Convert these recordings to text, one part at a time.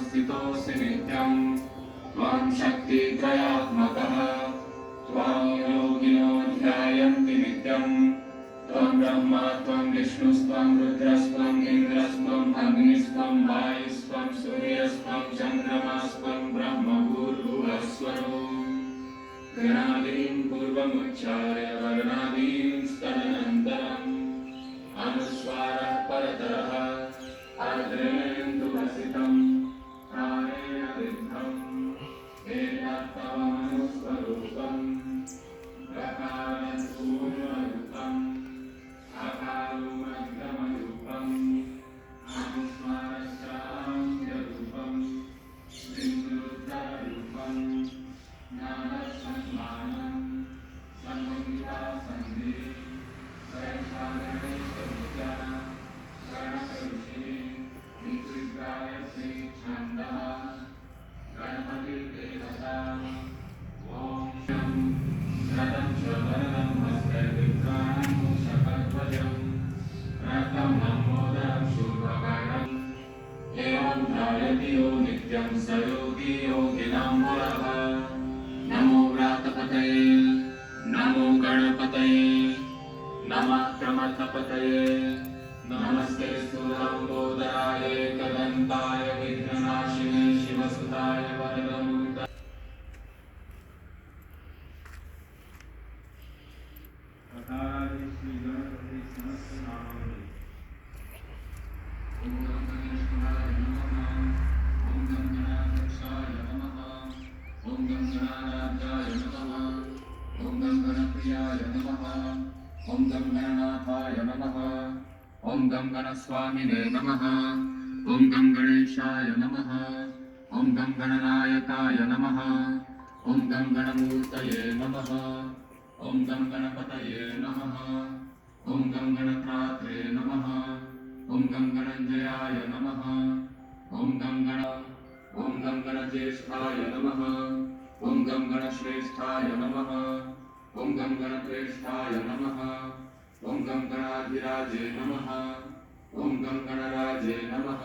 स्थितोऽसि नित्यं त्वं शक्तित्रयात्मकः त्वां योगिनो ध्यायन्ति नित्यं त्वं ब्रह्मा त्वं विष्णुस्त्वं रुद्रस्त्वं इन्द्रस्त्वं अग्निस्त्वं वायुस्त्वं सूर्यस्त्वं चन्द्रमास्त्वं ब्रह्मभूर्भुवस्वरो गणादीन् पूर्वमुच्चार्य वर्णादीन् तदनन्तरम् अनुस्वारः परतरः आद्रेन्दु वसितं कारेण विद्धं एतत्तमनुस्वरूपं प्रकारपूर्वयुक्तम् अकारुमध्यमरूपम् अनुस्वारश्चान्त्यरूपं विवृद्धरूपं ज्ञानसम्मानं सम्मुखसन्धि नित्यं स योगी योगिनां पुरः नमो व्रातपतये नमो गणपतये नमः प्रमथपतये नमस्ते स्थूलम्बोदराय एकदन्ताय विघ्ननाशिने शिवसुताय वरदमूर्तये अकारादि श्री गणपति समस्त नामावली ओम गणेशाय नमः ओम गणनाथाय नमः ओम गणनाथाय नमः ओम गणप्रियाय नमः ओम गणनाथाय नमः ओम गणस्वामिने नमः ओम गणेशाय नमः ओम गणनायकाय नमः ओम गणमूर्तये नमः ओम गणपतये नमः ओम गणत्रात्रे नमः ओम गणञ्जयाय नमः ओम गणज्येष्ठाय नमः ओम गणश्रेष्ठाय नमः ओम गणप्रेष्ठाय नमः ओम गणाधिराजे नमः ओम गणराजे नमः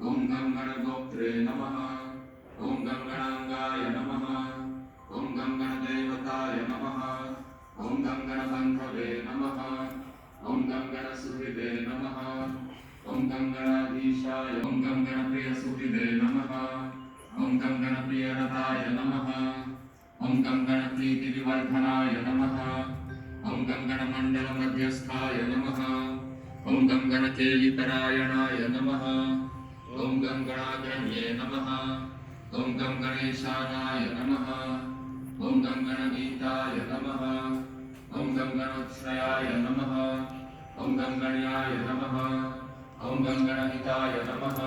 ओम गणगोत्रे नमः ओम गणांगाय नमः ओम गणदेवताय नमः ओम गणबन्धवे नमः ओम गणसुहृदे नमः ओम गणाधीशाय ओम गणप्रियसुहृदे नमः ओम गणप्रियरताय नमः ओम गणप्रीतिविवर्धनाय नमः ओम गणमण्डलमध्यस्थाय नमः ओम गणकेलिपरायणाय नमः ओम गणाग्रण्ये नमः ओम गणेशानाय नमः ओम गणगीताय नमः ओम गणोत्सयाय नमः ओम गण्याय नमः ओम गणहिताय नमः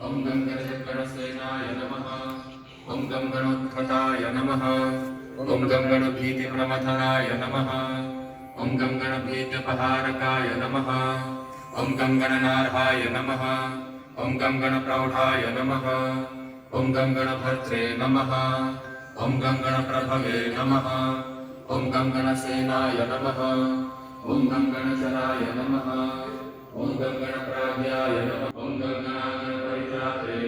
ओम गणसेनाय नमः ओम गणोत्कटाय नमः ओम गणभीतिप्रमथनाय नमः ओम गणभीत्यपहारकाय नमः ओम गणनार्हाय नमः ओम गणप्रौढाय नमः ओम गणभर्त्रे नमः ओम गणप्रभवे नमः ओम गणसेनाय नमः ओम गणचराय नमः ओम गणप्राज्ञाय नमः ओम गणपरित्रात्रे